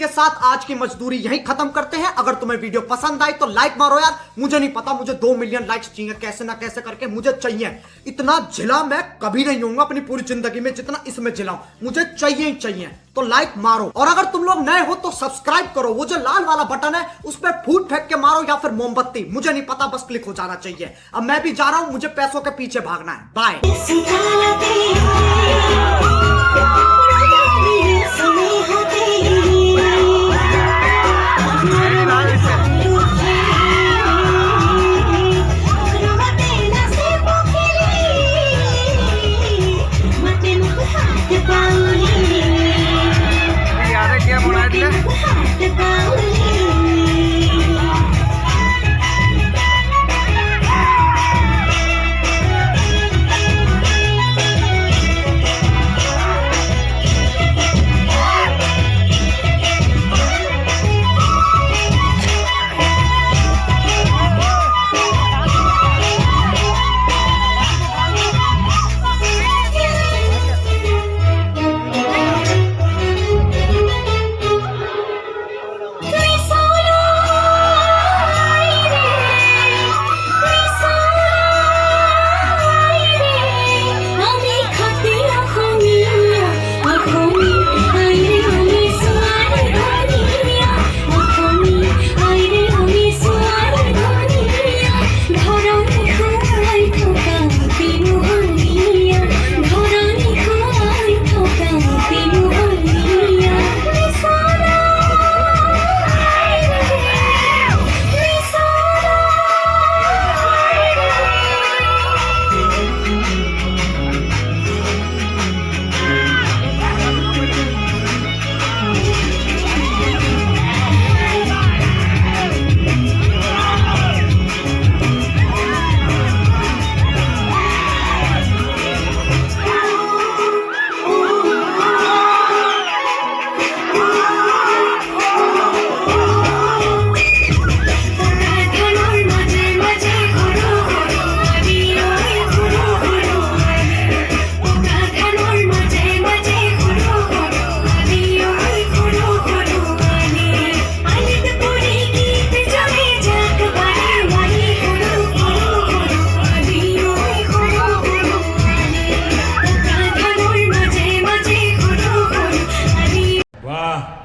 के साथ आज की मजदूरी यहीं खत्म करते हैं। अगर तुम्हें वीडियो पसंद आई तो लाइक मारो यार। मुझे नहीं पता, मुझे 2 मिलियन लाइक्स चाहिए, कैसे ना कैसे करके मुझे चाहिए। इतना झिला मैं कभी नहीं होऊंगा अपनी पूरी जिंदगी में जितना इसमें झिलाऊं, मुझे चाहिए ही चाहिए। तो लाइक मारो, और अगर तुम लोग नए हो तो सब्सक्राइब करो। वो जो लाल वाला बटन है उस पर फूट फेंक के मारो या फिर मोमबत्ती, मुझे नहीं पता, बस क्लिक हो जाना चाहिए। अब मैं भी जा रहा हूं, मुझे पैसों के पीछे भागना है। बाय।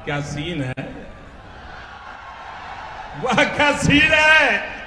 क्या सीन है, वाह क्या सीन है।